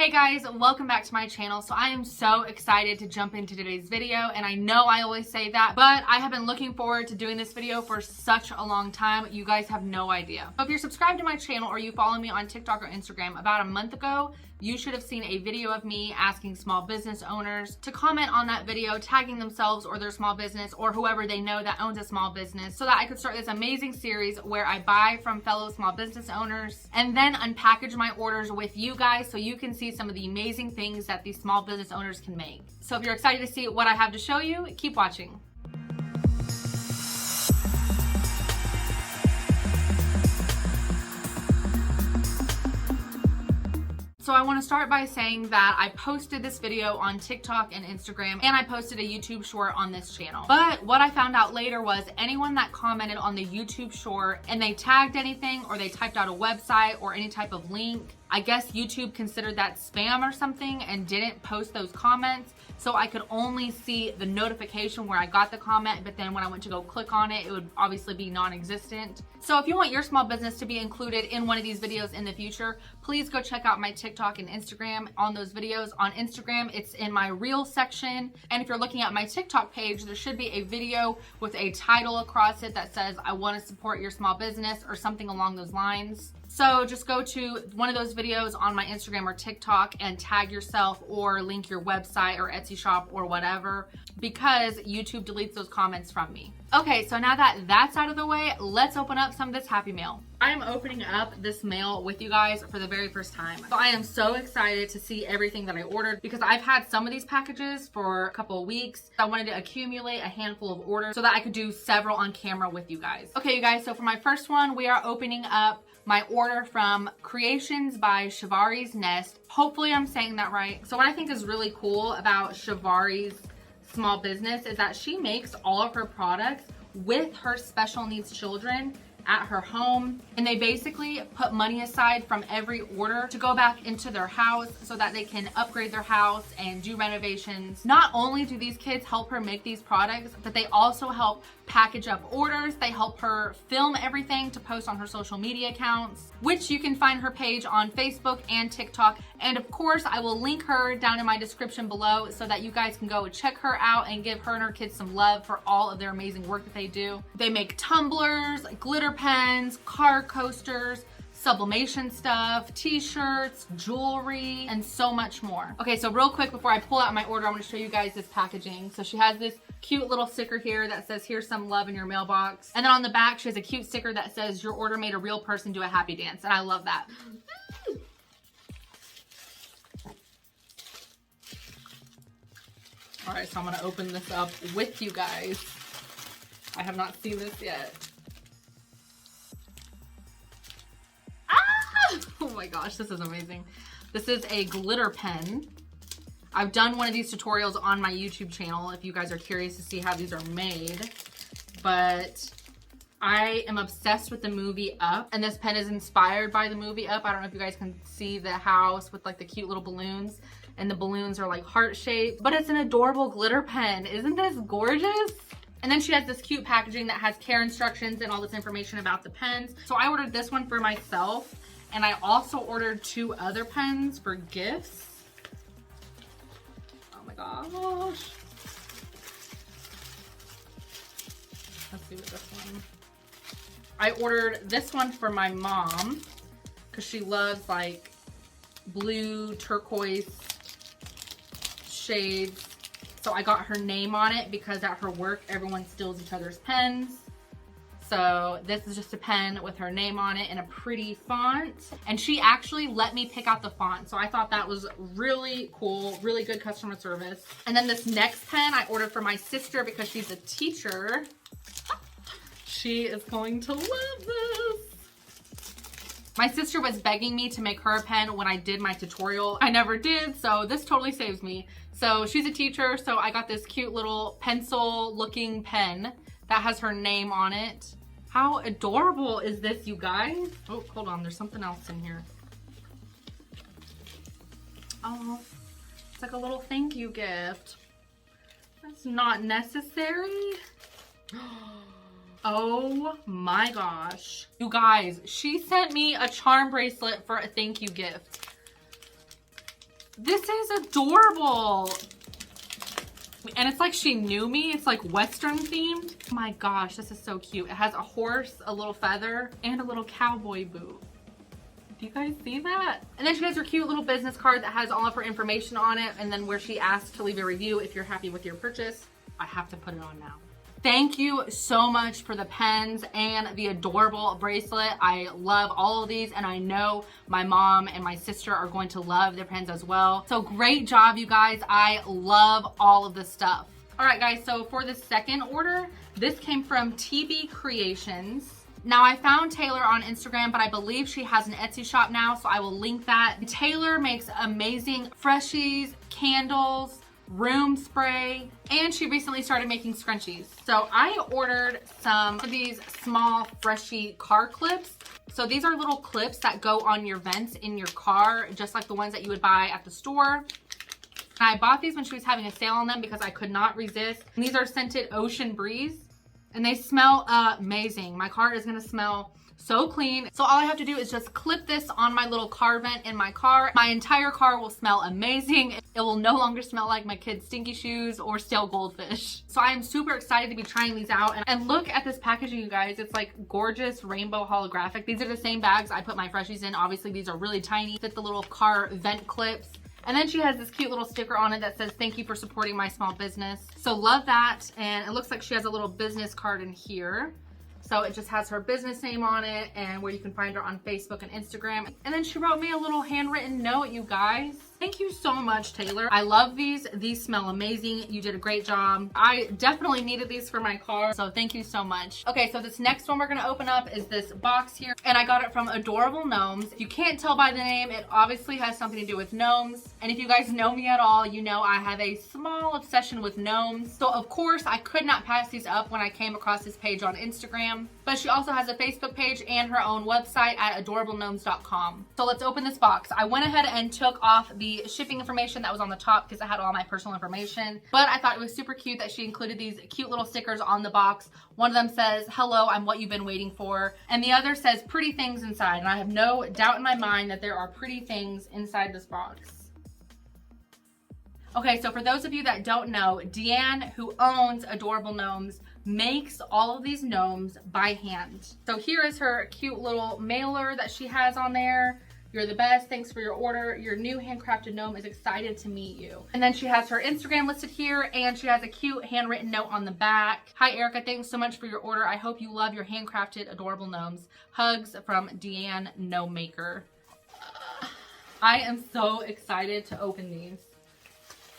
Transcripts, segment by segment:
Hey guys, welcome back to my channel. So I am so excited to jump into today's video, and I know I always say that, but I have been looking forward to doing this video for such a long time. You guys have no idea. So if you're subscribed to my channel or you follow me on TikTok or Instagram, about a month ago, you should have seen a video of me asking small business owners to comment on that video, tagging themselves or their small business or whoever they know that owns a small business, so that I could start this amazing series where I buy from fellow small business owners and then unpackage my orders with you guys so you can see some of the amazing things that these small business owners can make. So if you're excited to see what I have to show you, keep watching. So I want to start by saying that I posted this video on TikTok and Instagram, and I posted a YouTube short on this channel. But what I found out later was anyone that commented on the YouTube short and they tagged anything or they typed out a website or any type of link, I guess YouTube considered that spam or something and didn't post those comments. So I could only see the notification where I got the comment, but then when I went to go click on it, it would obviously be non-existent. So if you want your small business to be included in one of these videos in the future, please go check out my TikTok and Instagram on those videos. On Instagram, it's in my Reels section. And if you're looking at my TikTok page, there should be a video with a title across it that says, I want to support your small business or something along those lines. So just go to one of those videos on my Instagram or TikTok and tag yourself or link your website or Etsy shop or whatever, because YouTube deletes those comments from me. Okay, so now that that's out of the way, let's open up some of this happy mail. I am opening up this mail with you guys for the very first time. So I am so excited to see everything that I ordered because I've had some of these packages for a couple of weeks. I wanted to accumulate a handful of orders so that I could do several on camera with you guys. Okay, you guys, so for my first one, we are opening up my order from Creations by Shivari Nest. Hopefully I'm saying that right. So what I think is really cool about Shivari's small business is that she makes all of her products with her special needs children at her home, and they basically put money aside from every order to go back into their house so that they can upgrade their house and do renovations. Not only do these kids help her make these products, but they also help package up orders. They help her film everything to post on her social media accounts, which you can find her page on Facebook and TikTok. And of course, I will link her down in my description below so that you guys can go check her out and give her and her kids some love for all of their amazing work that they do. They make tumblers, glitter pens, car coasters, sublimation stuff, t-shirts, jewelry, and so much more. Okay, so real quick before I pull out my order, I'm gonna show you guys this packaging. So she has this cute little sticker here that says, here's some love in your mailbox. And then on the back, she has a cute sticker that says, your order made a real person do a happy dance. And I love that. All right, so I'm gonna open this up with you guys. I have not seen this yet. Oh my gosh, this is amazing. This is a glitter pen. I've done one of these tutorials on my YouTube channel if you guys are curious to see how these are made. But I am obsessed with the movie Up, and this pen is inspired by the movie Up. I don't know if you guys can see the house with like the cute little balloons, and the balloons are like heart-shaped, but it's an adorable glitter pen. Isn't this gorgeous? And then she has this cute packaging that has care instructions and all this information about the pens. So I ordered this one for myself, and I also ordered 2 other pens for gifts. Oh my gosh. Let's see what this one. I ordered this one for my mom because she loves like blue turquoise shades. So I got her name on it because at her work, everyone steals each other's pens. So this is just a pen with her name on it in a pretty font. And she actually let me pick out the font. So I thought that was really cool, really good customer service. And then this next pen I ordered for my sister because she's a teacher. She is going to love this. My sister was begging me to make her a pen when I did my tutorial. I never did, so this totally saves me. So she's a teacher, so I got this cute little pencil looking pen that has her name on it. How adorable is this, you guys? Oh, hold on, there's something else in here. Oh, it's like a little thank you gift. That's not necessary. Oh my gosh. You guys, she sent me a charm bracelet for a thank you gift. This is adorable. And it's like she knew me. It's like Western themed. Oh my gosh, this is so cute. It has a horse, a little feather, and a little cowboy boot. Do you guys see that? And then she has her cute little business card that has all of her information on it, and then where she asks to leave a review if you're happy with your purchase. I have to put it on now. Thank you so much for the pens and the adorable bracelet. I love all of these, and I know my mom and my sister are going to love their pens as well. So great job, you guys. I love all of this stuff. All right, guys, so for the second order, this came from TB Creations. Now, I found Taylor on Instagram, but I believe she has an Etsy shop now, so I will link that. Taylor makes amazing freshies, candles, room spray, and she recently started making scrunchies. So I ordered some of these small freshie car clips. So these are little clips that go on your vents in your car, just like the ones that you would buy at the store. And I bought these when she was having a sale on them because I could not resist. And these are scented Ocean Breeze, and they smell amazing. My car is gonna smell so clean. So all I have to do is just clip this on my little car vent in my car. My entire car will smell amazing. It will no longer smell like my kids' stinky shoes or stale goldfish. So I am super excited to be trying these out. And look at this packaging, you guys. It's like gorgeous rainbow holographic. These are the same bags I put my freshies in. Obviously, these are really tiny. Fit the little car vent clips. And then she has this cute little sticker on it that says, "Thank you for supporting my small business." So love that. And it looks like she has a little business card in here. So it just has her business name on it and where you can find her on Facebook and Instagram. And then she wrote me a little handwritten note, you guys. Thank you so much, Taylor. I love these. These smell amazing. You did a great job. I definitely needed these for my car, so thank you so much. Okay, so this next one we're gonna open up is this box here, and I got it from Adorable Gnomes. If you can't tell by the name, it obviously has something to do with gnomes. And if you guys know me at all, you know I have a small obsession with gnomes. So of course, I could not pass these up when I came across this page on Instagram. But she also has a Facebook page and her own website at adorablegnomes.com. So let's open this box. I went ahead and took off the shipping information that was on the top because I had all my personal information. But I thought it was super cute that she included these cute little stickers on the box. One of them says, "Hello, I'm what you've been waiting for." And the other says, "Pretty things inside." And I have no doubt in my mind that there are pretty things inside this box. Okay, so for those of you that don't know, Deanne, who owns Adorable Gnomes, makes all of these gnomes by hand. So here is her cute little mailer that she has on there. "You're the best. Thanks for your order. Your new handcrafted gnome is excited to meet you." And then she has her Instagram listed here, and she has a cute handwritten note on the back. "Hi, Erica. Thanks so much for your order. I hope you love your handcrafted adorable gnomes. Hugs from Deanne Gnome Maker." I am so excited to open these.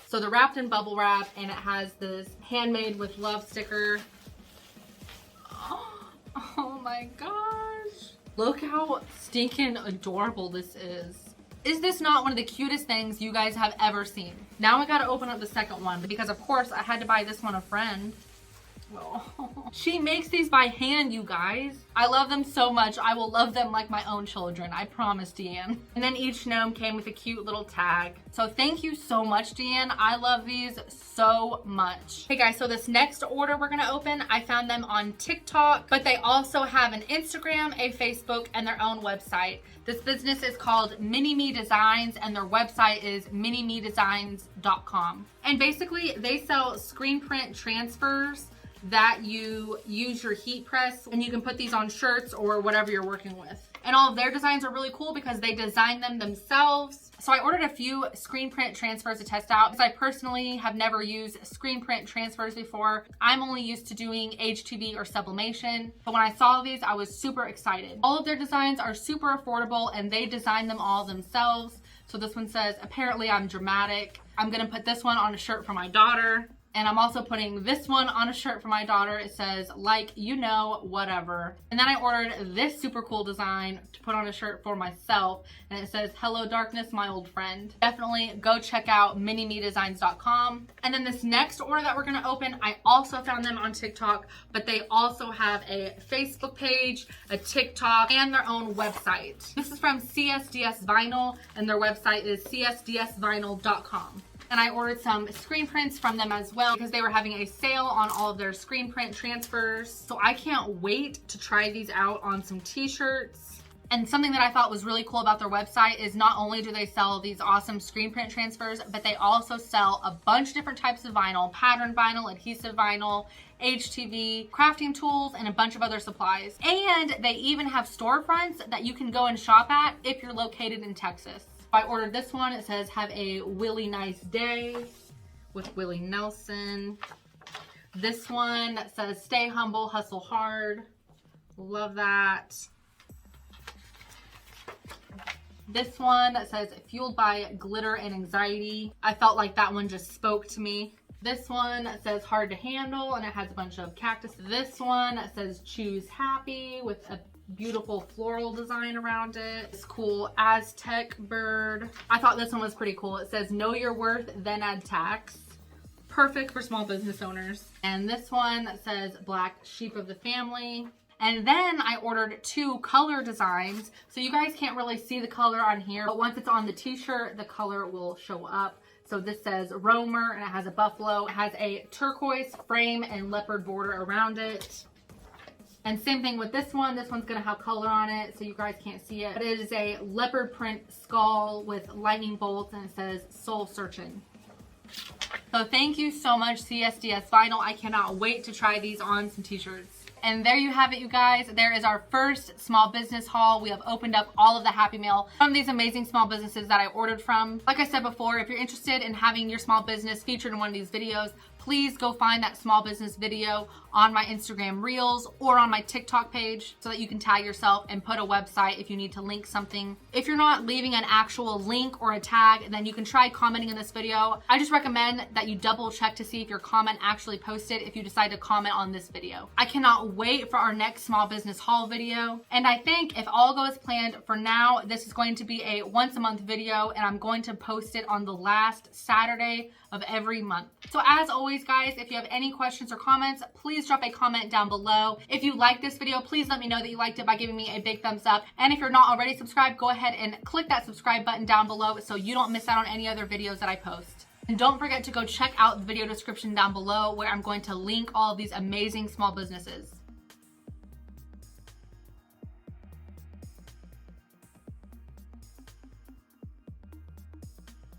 So they're wrapped in bubble wrap, and it has this handmade with love sticker. Oh my gosh. Look how stinking adorable this is. Is this not one of the cutest things you guys have ever seen? Now I gotta open up the second one because of course I had to buy this one a friend. Oh. She makes these by hand, you guys. I love them so much. I will love them like my own children. I promise, Deanne. And then each gnome came with a cute little tag. So thank you so much, Deanne. I love these so much. Hey guys, so this next order we're gonna open, I found them on TikTok, but they also have an Instagram, a Facebook, and their own website. This business is called Mini Me Designs, and their website is minimedesigns.com. And basically, they sell screen print transfers that you use your heat press, and you can put these on shirts or whatever you're working with. And all of their designs are really cool because they design them themselves. So I ordered a few screen print transfers to test out because I personally have never used screen print transfers before. I'm only used to doing HTV or sublimation. But when I saw these, I was super excited. All of their designs are super affordable, and they design them all themselves. So this one says, "Apparently I'm dramatic." I'm gonna put this one on a shirt for my daughter. And I'm also putting this one on a shirt for my daughter. It says, "Like, you know, whatever." And then I ordered this super cool design to put on a shirt for myself. And it says, "Hello, darkness, my old friend." Definitely go check out minimedesigns.com. And then this next order that we're gonna open, I also found them on TikTok, but they also have a Facebook page, a TikTok, and their own website. This is from CSDS Vinyl, and their website is csdsvinyl.com. And I ordered some screen prints from them as well because they were having a sale on all of their screen print transfers. So I can't wait to try these out on some t-shirts. And something that I thought was really cool about their website is not only do they sell these awesome screen print transfers, but they also sell a bunch of different types of vinyl, pattern vinyl, adhesive vinyl, HTV, crafting tools, and a bunch of other supplies. And they even have storefronts that you can go and shop at if you're located in Texas. I ordered this one. It says, have a Willie nice day with Willie Nelson. This one that says, stay humble, hustle hard. Love that. This one that says, fueled by glitter and anxiety. I felt like that one just spoke to me. This one that says hard to handle, and it has a bunch of cactus. This one that says choose happy with a beautiful floral design around it. This cool Aztec bird. I thought this one was pretty cool. It says know your worth, then add tax. Perfect for small business owners. And this one that says black sheep of the family. And then I ordered 2 color designs. So you guys can't really see the color on here, but once it's on the t-shirt, the color will show up. So this says Roamer, and it has a buffalo. It has a turquoise frame and leopard border around it. And same thing with this one. This one's gonna have color on it, so you guys can't see it. But it is a leopard print skull with lightning bolts, and it says soul searching. So thank you so much, CSDS Vinyl. I cannot wait to try these on some t-shirts. And there you have it, you guys. There is our first small business haul. We have opened up all of the Happy Mail from these amazing small businesses that I ordered from. Like I said before, if you're interested in having your small business featured in one of these videos, please go find that small business video on my Instagram Reels or on my TikTok page so that you can tag yourself and put a website if you need to link something. If you're not leaving an actual link or a tag, then you can try commenting in this video. I just recommend that you double check to see if your comment actually posted if you decide to comment on this video. I cannot wait for our next small business haul video. And I think if all goes planned for now, this is going to be a once a month video, and I'm going to post it on the last Saturday of every month. So as always, guys, if you have any questions or comments, please drop a comment down below. If you like this video, please let me know that you liked it by giving me a big thumbs up. And if you're not already subscribed, go ahead and click that subscribe button down below so you don't miss out on any other videos that I post. And don't forget to go check out the video description down below where I'm going to link all of these amazing small businesses.